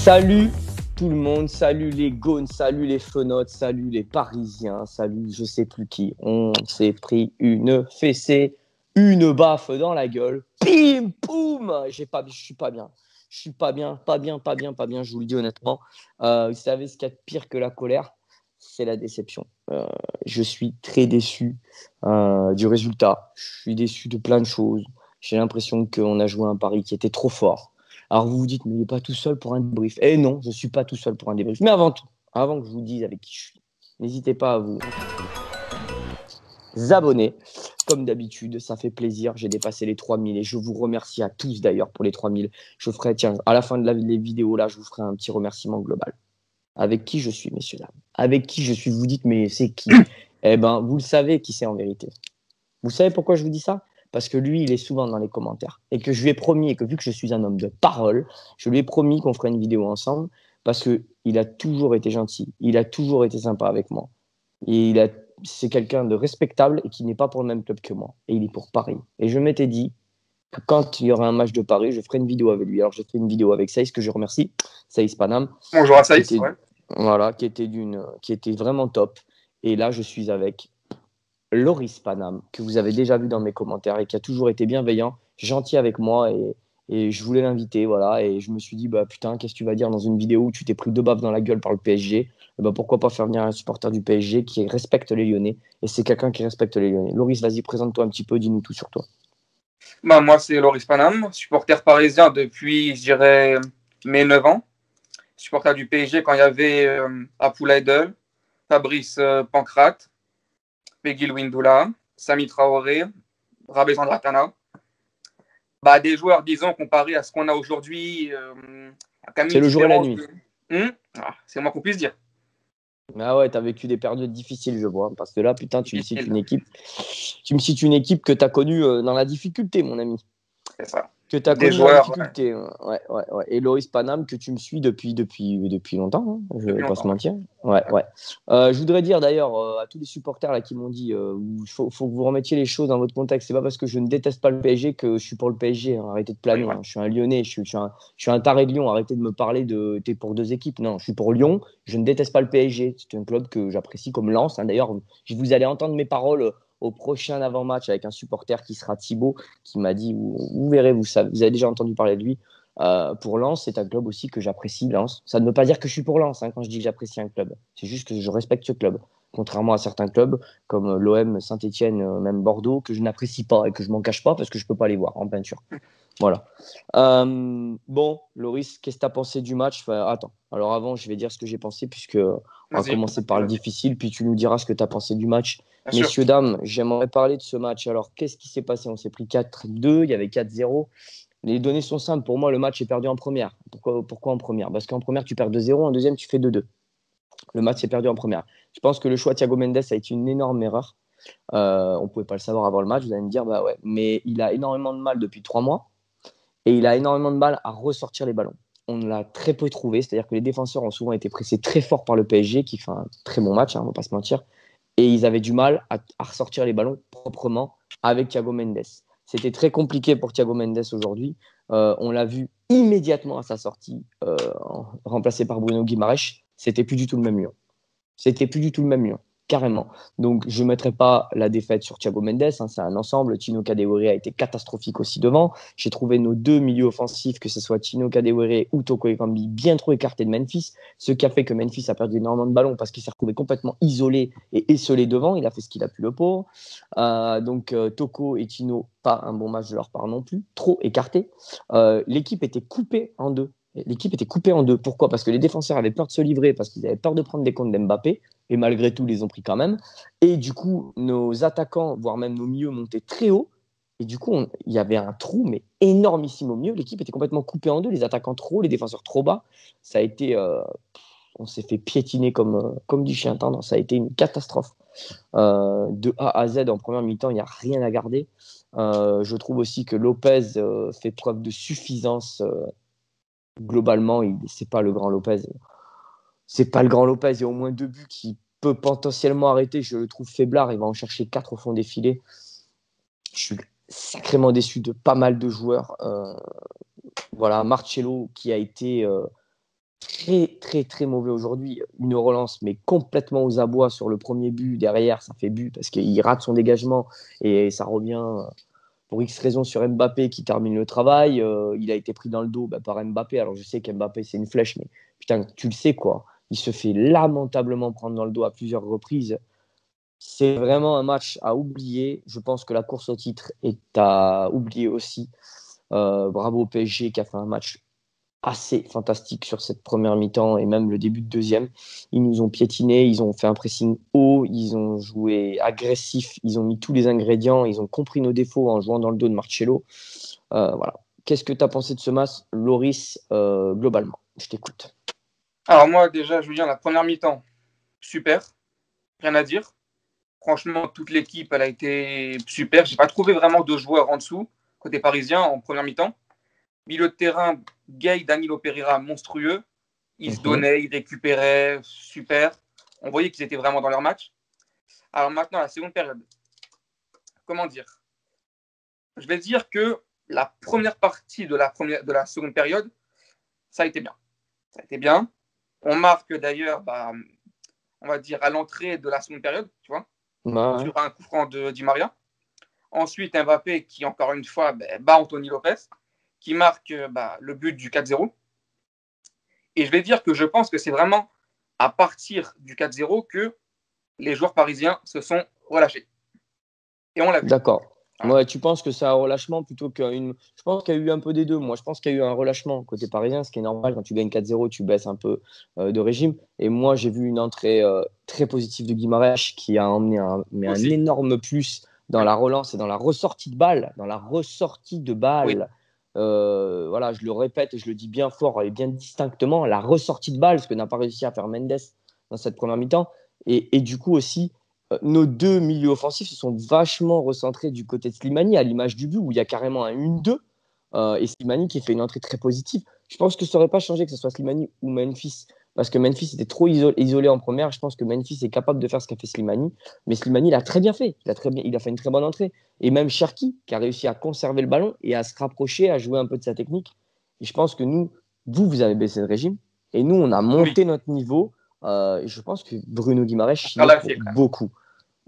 Salut tout le monde, salut les Gaunes, salut les Fenotes, salut les Parisiens, salut je sais plus qui. On s'est pris une fessée, une baffe dans la gueule. Pim, poum. Je suis pas bien. Je suis pas bien, je vous le dis honnêtement. Vous savez ce qu'il y a de pire que la colère? C'est la déception. Je suis très déçu du résultat. Je suis déçu de plein de choses. J'ai l'impression qu'on a joué un pari qui était trop fort. Alors vous vous dites, mais il n'est pas tout seul pour un débrief. Eh non, je ne suis pas tout seul pour un débrief. Mais avant tout, avant que je vous dise avec qui je suis, n'hésitez pas à vous abonner. Comme d'habitude, ça fait plaisir. J'ai dépassé les 3000 et je vous remercie à tous d'ailleurs pour les 3000. Je ferai, tiens, à la fin de les vidéos là, je vous ferai un petit remerciement global. Avec qui je suis, messieurs, dames? Avec qui je suis? Vous dites, mais c'est qui? Eh bien, vous le savez qui c'est en vérité. Vous savez pourquoi je vous dis ça? Parce que lui, il est souvent dans les commentaires. Et que je lui ai promis, et que vu que je suis un homme de parole, je lui ai promis qu'on ferait une vidéo ensemble parce qu'il a toujours été gentil, il a toujours été sympa avec moi. Et c'est quelqu'un de respectable et qui n'est pas pour le même club que moi. Et il est pour Paris. Et je m'étais dit que quand il y aura un match de Paris, je ferai une vidéo avec lui. Alors j'ai fait une vidéo avec Saïs, que je remercie, Saïs Panam. Bonjour à Saïs, ouais. Voilà, qui était vraiment top. Et là, je suis avec Loris Panam, que vous avez déjà vu dans mes commentaires et qui a toujours été bienveillant, gentil avec moi et je voulais l'inviter, voilà. Et je me suis dit, bah putain, qu'est-ce que tu vas dire dans une vidéo où tu t'es pris 2 baffes dans la gueule par le PSG? Et bah, pourquoi pas faire venir un supporter du PSG qui respecte les Lyonnais? Et c'est quelqu'un qui respecte les Lyonnais. Loris, vas-y, présente-toi un petit peu, dis-nous tout sur toi. Bah, moi, c'est Loris Panam, supporter parisien depuis, je dirais, mes 9 ans. Supporter du PSG quand il y avait Apoula Edel, Fabrice Pancrate, Peggy Louindoula, Sami Traoré, Rabé Zandratana. Bah, des joueurs, disons, comparés à ce qu'on a aujourd'hui, quand même C'est une le jour et la différence nuit. de. C'est le moins qu'on puisse dire. Ah ouais, t'as vécu des périodes difficiles, je vois. Parce que là, putain, tu me cites Difficile, une équipe. Tu me cites une équipe que tu as connue dans la difficulté, mon ami. c'est ça. Que tu as Des connu dans la joueurs, ouais, difficulté. Ouais. Et Loris Panam, que tu me suis depuis longtemps, hein, je ne depuis vais pas se longtemps. mentir. Ouais. Je voudrais dire d'ailleurs à tous les supporters là, qui m'ont dit faut que vous remettiez les choses dans votre contexte. C'est pas parce que je ne déteste pas le PSG que je suis pour le PSG. Hein. Arrêtez de Oui, planer. voilà. Hein. Je suis un Lyonnais, je suis un taré de Lyon. Arrêtez de me parler de t'es pour 2 équipes. Non, je suis pour Lyon. Je ne déteste pas le PSG. C'est un club que j'apprécie comme Lens. Hein. D'ailleurs, vous allez entendre mes paroles au prochain avant-match avec un supporter qui sera Thibaut, qui m'a dit, vous verrez, vous avez déjà entendu parler de lui. Pour Lens, c'est un club aussi que j'apprécie, Lens. Ça ne veut pas dire que je suis pour Lens hein, quand je dis que j'apprécie un club. C'est juste que je respecte ce club. Contrairement à certains clubs comme l'OM, Saint-Etienne, même Bordeaux, que je n'apprécie pas et que je m'en cache pas parce que je ne peux pas les voir en peinture. Voilà. Bon, Loris, qu'est-ce que tu as pensé du match? Enfin, attends, alors avant, je vais dire ce que j'ai pensé, puisque on va Vas-y, commencer par le difficile, puis tu nous diras ce que tu as pensé du match. bien sûr. Messieurs, dames, j'aimerais parler de ce match. Alors, qu'est-ce qui s'est passé? On s'est pris 4-2, il y avait 4-0. Les données sont simples. Pour moi, le match est perdu en première. Pourquoi en première? Parce qu'en première, tu perds 2-0, en deuxième, tu fais 2-2. Le match est perdu en première. Je pense que le choix de Thiago Mendes a été une énorme erreur. On ne pouvait pas le savoir avant le match, vous allez me dire, bah ouais. Mais il a énormément de mal depuis 3 mois et il a énormément de mal à ressortir les ballons. On l'a très peu trouvé, c'est-à-dire que les défenseurs ont souvent été pressés très fort par le PSG, qui fait un très bon match, hein, on ne va pas se mentir, et ils avaient du mal à ressortir les ballons proprement avec Thiago Mendes. C'était très compliqué pour Thiago Mendes aujourd'hui. On l'a vu immédiatement à sa sortie, remplacé par Bruno Guimaraes. C'était plus du tout le même Lyon. C'était plus du tout le même Lyon, carrément. Donc, je ne mettrai pas la défaite sur Thiago Mendes, hein, c'est un ensemble. Tino Kadewere a été catastrophique aussi devant. J'ai trouvé nos 2 milieux offensifs, que ce soit Tino Kadewere ou Toko Ekambi, bien trop écartés de Memphis, ce qui a fait que Memphis a perdu énormément de ballons parce qu'il s'est retrouvé complètement isolé et esselé devant. Il a fait ce qu'il a pu, le pauvre. Donc, Toko et Tino, pas un bon match de leur part non plus, trop écartés. L'équipe était coupée en deux. L'équipe était coupée en deux. Pourquoi? Parce que les défenseurs avaient peur de se livrer, parce qu'ils avaient peur de prendre des comptes d'Mbappé, et malgré tout, ils les ont pris quand même. Et du coup, nos attaquants, voire même nos milieux, montaient très haut. Et du coup, il y avait un trou, mais énormissime au milieu. L'équipe était complètement coupée en deux, les attaquants trop hauts, les défenseurs trop bas. Ça a été, on s'est fait piétiner comme du chien tendre. Ça a été une catastrophe. De A à Z, en première mi-temps, il n'y a rien à garder. Je trouve aussi que Lopez fait preuve de suffisance. Globalement, c'est pas le grand Lopez. C'est pas le grand Lopez. Il y a au moins 2 buts qui peut potentiellement arrêter. Je le trouve faiblard. Il va en chercher 4 au fond des filets. Je suis sacrément déçu de pas mal de joueurs. Voilà, Marcelo qui a été très, très, très mauvais aujourd'hui. Une relance, mais complètement aux abois sur le premier but. Derrière, ça fait but parce qu'il rate son dégagement et ça revient pour X raisons sur Mbappé qui termine le travail. Il a été pris dans le dos par Mbappé. Alors, je sais qu'Mbappé, c'est une flèche, mais putain, tu le sais, quoi. Il se fait lamentablement prendre dans le dos à plusieurs reprises. C'est vraiment un match à oublier. Je pense que la course au titre est à oublier aussi. Bravo au PSG qui a fait un match assez fantastique sur cette première mi-temps et même le début de deuxième. Ils nous ont piétinés, ils ont fait un pressing haut, ils ont joué agressif, ils ont mis tous les ingrédients, ils ont compris nos défauts en jouant dans le dos de Marcelo. Voilà. Qu'est-ce que tu as pensé de ce match, Loris, globalement? Je t'écoute. Alors moi, déjà, Julien, la première mi-temps, super, rien à dire. Franchement, toute l'équipe, elle a été super. J'ai pas trouvé vraiment de joueurs en dessous, côté parisien, en première mi-temps. Milieu de terrain, Gay, Danilo Pereira, monstrueux. Ils se donnaient, ils récupéraient, super. On voyait qu'ils étaient vraiment dans leur match. Alors maintenant, la seconde période. Comment dire? Je vais dire que la première partie de la seconde période, ça a été bien. Ça a été bien. On marque d'ailleurs, on va dire, à l'entrée de la seconde période, tu vois, Ouais. sur un coup franc de Di Maria. Ensuite, Mbappé qui, encore une fois, bat Anthony Lopez, qui marque le but du 4-0. Et je vais dire que je pense que c'est vraiment à partir du 4-0 que les joueurs parisiens se sont relâchés. Et on l'a vu. D'accord. Voilà. Ouais, tu penses que c'est un relâchement plutôt qu'une. Je pense qu'il y a eu un peu des deux. Moi, je pense qu'il y a eu un relâchement côté parisien, ce qui est normal. Quand tu gagnes 4-0, tu baisses un peu de régime. Et moi, j'ai vu une entrée très positive de Guimarães qui a emmené un Aussi. énorme plus dans Oui. la relance et dans la ressortie de balle. Dans la ressortie de Oui. balle. Voilà, je le répète et je le dis bien fort et bien distinctement, la ressortie de balle, ce que n'a pas réussi à faire Mendes dans cette première mi-temps. Et du coup aussi nos deux milieux offensifs se sont vachement recentrés du côté de Slimani, à l'image du but où il y a carrément un 1-2 et Slimani qui fait une entrée très positive. Je pense que ça n'aurait pas changé que ce soit Slimani ou Memphis, parce que Memphis était trop isolé en première. Je pense que Memphis est capable de faire ce qu'a fait Slimani, mais Slimani l'a très bien fait. Il a fait une très bonne entrée. Et même Cherki qui a réussi à conserver le ballon et à se rapprocher, à jouer un peu de sa technique. Et je pense que vous avez baissé le régime, et nous, on a Oui. monté notre niveau. Et je pense que Bruno Guimaraes On y est l'a pour fait quand même. beaucoup.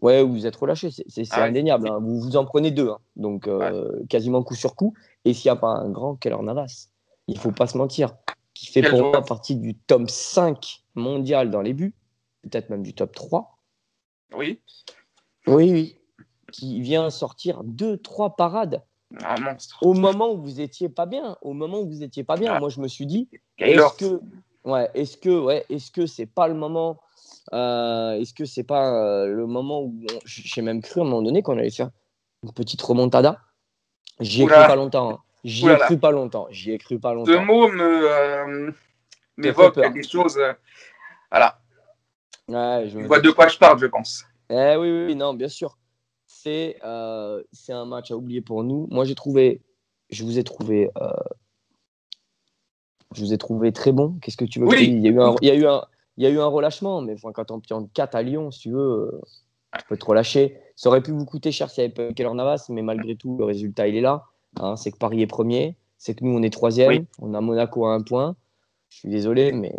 Ouais, vous êtes relâché, c'est Ah, indéniable. Hein. Vous vous en prenez deux, hein. Donc ouais. quasiment coup sur coup. Et s'il n'y a pas un grand Keylor Navas, il ne faut pas se mentir, qui fait Quel pour moi joueur. partie du top 5 mondial dans les buts, peut-être même du top 3. Oui. Oui, oui. Qui vient sortir 2, 3 parades Un monstre. au moment où vous étiez pas bien. Au moment où vous étiez pas bien. Ah, Moi, je me suis dit, est-ce Gaylor. que, est-ce que c'est pas le moment est-ce que c'est pas le moment où j'ai même cru à un moment donné qu'on allait faire une petite remontada. J'y ai cru pas Oula. longtemps. Hein. J'y ai Oulala. cru pas longtemps. J'y ai cru pas Ce longtemps. mot Te fait m'évoque peur. des choses. Voilà. Ouais, je Tu me vois de doute. quoi je parle, je pense. Oui, oui, oui, non, bien sûr. C'est un match à oublier pour nous. Moi, je vous ai trouvé, je vous ai trouvé très bon. Qu'est-ce que tu veux que je te dise? Oui. Oui. Il y a eu un relâchement, mais enfin, quand on piante 4 à Lyon, si tu veux, tu peux te relâcher. Ça aurait pu vous coûter cher s'il n'y avait pas Keylor Navas, mais malgré tout, le résultat, il est là. Hein, c'est que Paris est premier, c'est que nous, on est Oui. troisième. On a Monaco à 1 point. Je suis désolé, mais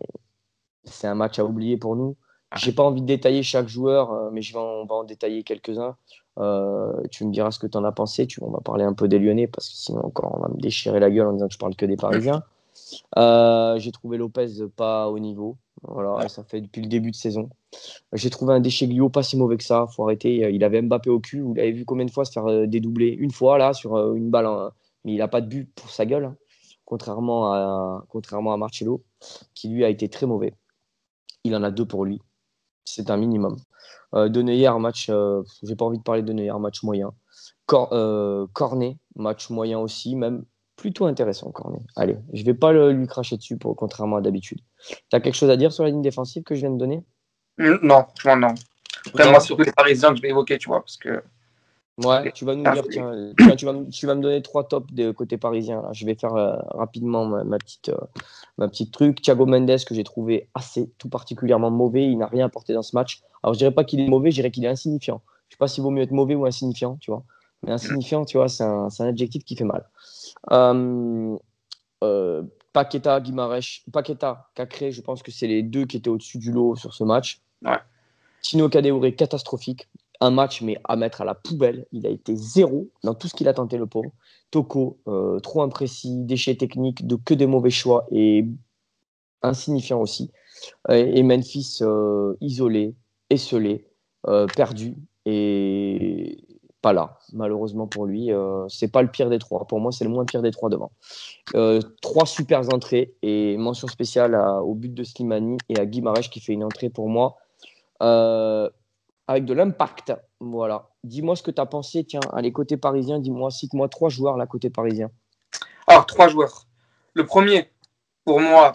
c'est un match à oublier pour nous. J'ai pas envie de détailler chaque joueur, mais on va en détailler quelques-uns. Tu me diras ce que tu en as pensé. On va parler un peu des Lyonnais, parce que sinon, encore, on va me déchirer la gueule en disant que je parle que des Parisiens. J'ai trouvé Lopez pas au niveau. Voilà, et ça fait depuis le début de saison. J'ai trouvé un Deschelio pas si mauvais que ça. Faut arrêter. Il avait Mbappé au cul. Vous l'avez vu combien de fois se faire dédoubler? Une fois là sur une balle, hein. Mais il n'a pas de but pour sa gueule, hein. Contrairement à Marcelo, qui lui a été très mauvais. Il en a deux pour lui. C'est un minimum. Denayer, match. J'ai pas envie de parler de Denayer, match moyen. Cornet, match moyen aussi, même plutôt intéressant, Cornet. Allez, je vais pas lui cracher dessus, contrairement à d'habitude. Tu as quelque chose à dire sur la ligne défensive que je viens de donner? Non, franchement, non. Après, moi, Non. surtout les Parisiens que je vais évoquer, tu vois, parce que. Ouais, tu vas nous dire, tiens, tu vas me donner 3 tops des côtés parisiens. Là. Je vais faire rapidement ma petite truc. Thiago Mendes, que j'ai trouvé assez tout particulièrement mauvais. Il n'a rien apporté dans ce match. Alors, je dirais pas qu'il est mauvais, je dirais qu'il est insignifiant. Je sais pas s'il vaut mieux être mauvais ou insignifiant, tu vois. Mais insignifiant, tu vois, c'est un adjectif qui fait mal. Euh, Paqueta, Guimarães, Paqueta, Cacré, je pense que c'est les deux qui étaient au-dessus du lot sur ce match. Ouais. Tino Kadewere, catastrophique. Un match, mais à mettre à la poubelle. Il a été zéro dans tout ce qu'il a tenté, le pauvre. Toko, trop imprécis, déchets techniques, que des mauvais choix et insignifiant aussi. Et Memphis, isolé, esselé, perdu et pas là, malheureusement pour lui. C'est pas le pire des trois. Pour moi, c'est le moins pire des trois devant. Trois super entrées et mention spéciale au but de Slimani et à Guimarães qui fait une entrée pour moi avec de l'impact. Voilà. Dis-moi ce que tu as pensé. Tiens, allez, côté parisien, dis-moi, cite-moi 3 joueurs là, côté parisien. Alors, 3 joueurs. Le premier, pour moi,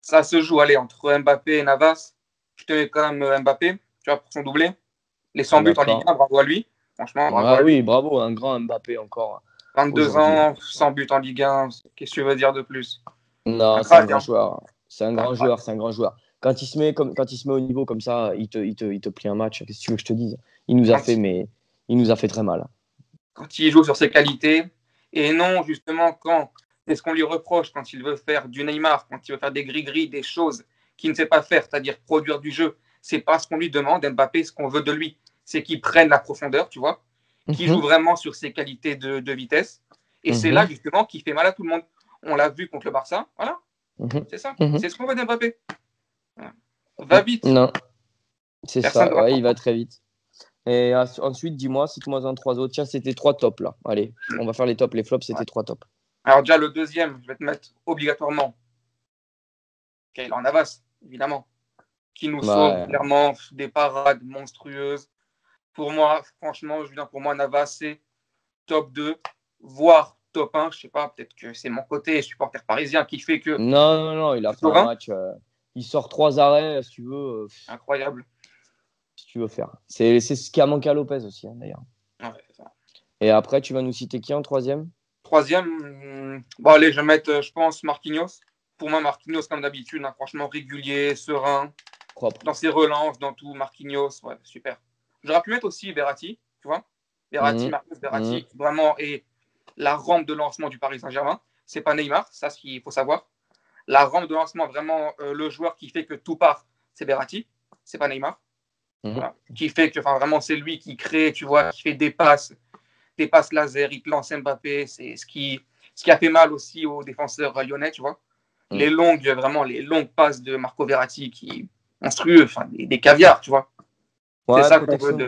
ça se joue entre Mbappé et Navas. Je te mets quand même Mbappé, tu vois, pour son doublé. Les 100 buts en Ligue 1, bravo à lui. Franchement, bravo à lui. Oui, bravo, un grand Mbappé encore 22 aujourd'hui. ans, 100 buts en Ligue 1, qu'est-ce que tu veux dire de plus? Non, c'est un grand joueur. C'est un grand joueur, c'est un grand joueur. Quand il se met au niveau comme ça, il te plie un match. Qu'est-ce que tu veux que je te dise? Il nous a fait très mal. Quand il joue sur ses qualités, et non, justement, c'est ce qu'on lui reproche quand il veut faire du Neymar, quand il veut faire des gris-gris, des choses qu'il ne sait pas faire, c'est-à-dire produire du jeu. C'est pas ce qu'on lui demande, Mbappé, ce qu'on veut de lui. C'est qu'il prenne la profondeur, tu vois, qu'il joue vraiment sur ses qualités de vitesse. Et c'est là, justement, qu'il fait mal à tout le monde. On l'a vu contre le Barça, voilà. C'est ça, c'est ce qu'on veut d'Mbappé. Voilà. Va vite. Non, c'est Personne ça, ouais, il va très vite. Et ensuite, dis-moi, cite-moi un 3 autres. Tiens, c'était 3 tops là. Allez, on va faire les tops, les flops, c'était 3 tops. Alors déjà, le deuxième, je vais te mettre obligatoirement Keylor Navas, évidemment, qui nous sauve clairement des parades monstrueuses. Pour moi, franchement, Julien, pour moi, Navas, c'est top 2, voire top 1. Je sais pas, peut-être que c'est mon côté supporter parisien qui fait que. Non, il a fait un match. Il sort 3 arrêts, si tu veux. Incroyable. Si tu veux faire. C'est ce qui a manqué à Lopez aussi, hein, d'ailleurs. Ouais, c'est ça. Et après, tu vas nous citer qui en troisième? Troisième, bon, allez, je vais mettre, je pense, Marquinhos. Pour moi, Marquinhos, comme d'habitude, franchement, régulier, serein, propre. Dans ses relances, dans tout. Marquinhos, ouais, super. J'aurais pu mettre aussi Verratti, tu vois. Marcus Verratti, vraiment, est la rampe de lancement du Paris Saint-Germain. C'est pas Neymar, ça, ce qu'il faut savoir. La rampe de lancement, vraiment, le joueur qui fait que tout part, c'est Verratti, c'est pas Neymar. Voilà. Qui fait que, vraiment, c'est lui qui crée, tu vois, qui fait des passes laser, il te lance Mbappé. C'est ce qui a fait mal aussi aux défenseurs lyonnais, tu vois. Les longues passes de Marco Verratti qui monstrueux, des caviars, tu vois. Ouais, ça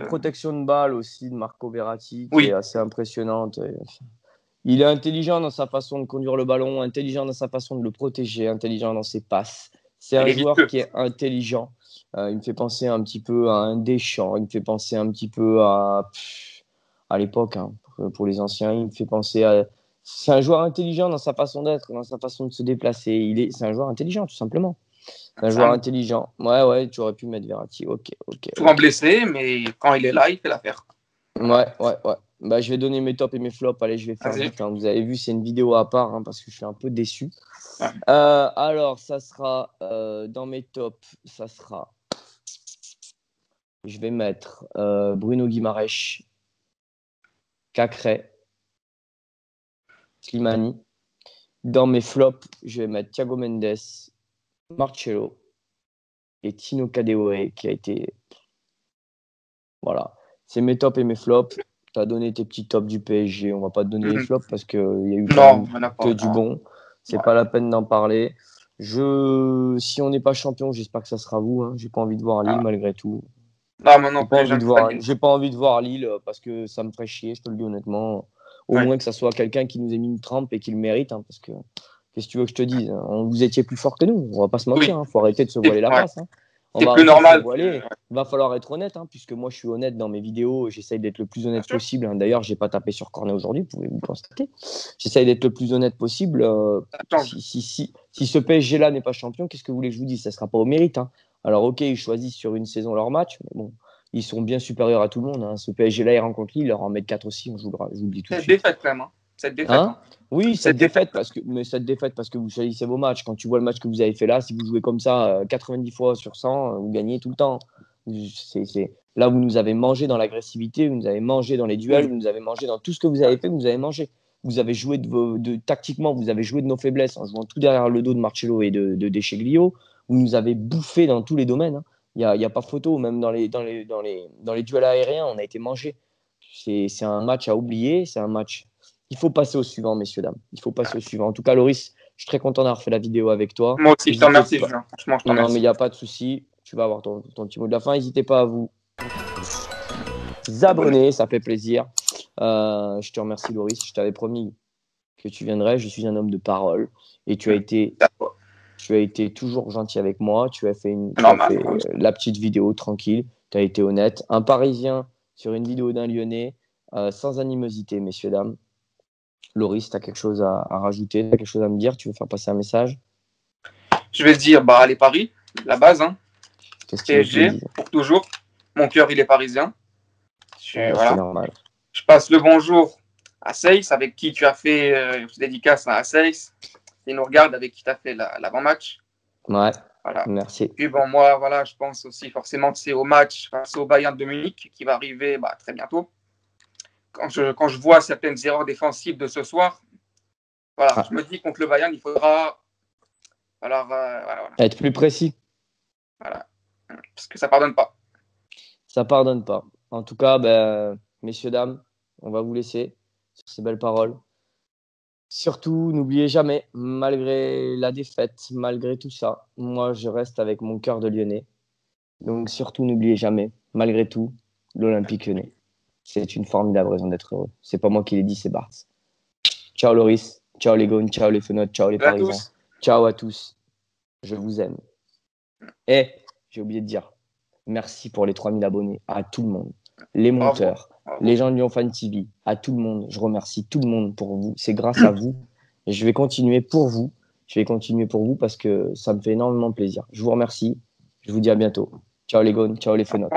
protection de balle aussi de Marco Verratti qui est assez impressionnante. Il est intelligent dans sa façon de conduire le ballon, intelligent dans sa façon de le protéger, intelligent dans ses passes. C'est un joueur qui est intelligent. Il me fait penser un petit peu à un Deschamps. Il me fait penser un petit peu à l'époque, hein, pour les anciens. Il me fait penser à. C'est un joueur intelligent dans sa façon d'être, dans sa façon de se déplacer. C'est un joueur intelligent, tout simplement. C'est un joueur intelligent. Ouais, tu aurais pu mettre Verratti. Ok. Souvent blessé, mais quand il est là, il fait l'affaire. Ouais. Bah, je vais donner mes tops et mes flops. Allez, je vais faire vite. Hein. Vous avez vu, c'est une vidéo à part hein, parce que je suis un peu déçu. Ouais. Alors, ça sera dans mes tops, ça sera. Je vais mettre Bruno Guimarães, Cacré, Slimani. Dans mes flops, je vais mettre Thiago Mendes, Marcelo et Tino Kadewere qui a été. Voilà. C'est mes tops et mes flops. Tu as donné tes petits tops du PSG. On va pas te donner les flops parce qu'il y a eu que du bon. C'est pas la peine d'en parler. Si on n'est pas champion, j'espère que ça sera vous. Hein. J'ai pas envie de voir Lille malgré tout. J'ai pas envie de voir Lille parce que ça me ferait chier, je te le dis honnêtement. Au moins que ça soit quelqu'un qui nous ait mis une trempe et qui le mérite. Hein, parce que qu'est-ce que tu veux que je te dise? Vous étiez plus fort que nous. On va pas se mentir. Hein. Faut arrêter de se voiler la face. Hein. C'est plus normal. Il va falloir être honnête, hein, puisque moi je suis honnête dans mes vidéos. J'essaye d'être le plus honnête possible. Hein. D'ailleurs, j'ai pas tapé sur Cornet aujourd'hui, vous pouvez vous constater. J'essaye d'être le plus honnête possible. Si ce PSG-là n'est pas champion, qu'est-ce que vous voulez que je vous dise? Ça sera pas au mérite. Hein. Alors, ok, ils choisissent sur une saison leur match, mais bon, ils sont bien supérieurs à tout le monde. Hein. Ce PSG-là, ils rencontrent Lille, ils leur en mettent 4 aussi. Je vous le dis tout de suite. C'est défaite quand même. Hein. Cette défaite. Hein oui, cette défaite parce que vous choisissez vos matchs. Quand tu vois le match que vous avez fait là, si vous jouez comme ça 90 fois sur 100, vous gagnez tout le temps. Là, vous nous avez mangé dans l'agressivité, vous nous avez mangé dans les duels, vous nous avez mangé dans tout ce que vous avez fait, vous nous avez mangé. vous avez joué tactiquement, vous avez joué de nos faiblesses en jouant tout derrière le dos de Marcelo et de Descheglio. Vous nous avez bouffé dans tous les domaines. Hein. Il y a pas photo, même dans les duels aériens, on a été mangé. C'est un match à oublier, c'est un match. Il faut passer au suivant, messieurs, dames. Il faut passer au suivant. En tout cas, Loris, je suis très content d'avoir fait la vidéo avec toi. Moi aussi, je te remercie, Julien. Franchement, je te Non, remercie. mais il n'y a pas de souci. Tu vas avoir ton petit mot de la fin. N'hésitez pas à vous abonner, ça fait plaisir. Je te remercie, Loris. Je t'avais promis que tu viendrais. Je suis un homme de parole. Et tu as été toujours gentil avec moi. Tu as fait, la petite vidéo tranquille. Tu as été honnête. Un Parisien sur une vidéo d'un Lyonnais, sans animosité, messieurs, dames. Loris, tu as quelque chose à rajouter, tu as quelque chose à me dire? Tu veux faire passer un message? Je vais te dire, les paris, la base. Hein. PSG, pour toujours. Mon cœur, il est parisien. Voilà. C'est normal. Je passe le bonjour à Seyss, avec qui tu as fait une dédicace à Seyss. Il nous regarde, avec qui tu as fait l'avant-match. Ouais, voilà. Merci. Puis moi, voilà, je pense aussi forcément que c'est au match face au Bayern de Munich qui va arriver très bientôt. Quand je vois certaines erreurs défensives de ce soir, je me dis contre le Bayern, il faudra être plus précis. Voilà. Parce que ça ne pardonne pas. Ça ne pardonne pas. En tout cas, messieurs, dames, on va vous laisser sur ces belles paroles. Surtout, n'oubliez jamais, malgré la défaite, malgré tout ça, moi, je reste avec mon cœur de Lyonnais. Donc, surtout, n'oubliez jamais, malgré tout, l'Olympique Lyonnais. C'est une formidable raison d'être heureux. C'est pas moi qui l'ai dit, c'est Bart. Ciao Loris, ciao les Gaunes, ciao les Fenotes, ciao les Parisiens. Ciao à tous. Je vous aime. Et j'ai oublié de dire, merci pour les 3000 abonnés à tout le monde. Les monteurs, les gens de Lyon Fan TV, à tout le monde. Je remercie tout le monde pour vous. C'est grâce à vous. Et je vais continuer pour vous. Je vais continuer pour vous parce que ça me fait énormément plaisir. Je vous remercie. Je vous dis à bientôt. Ciao les Gaunes, ciao les Fenotes.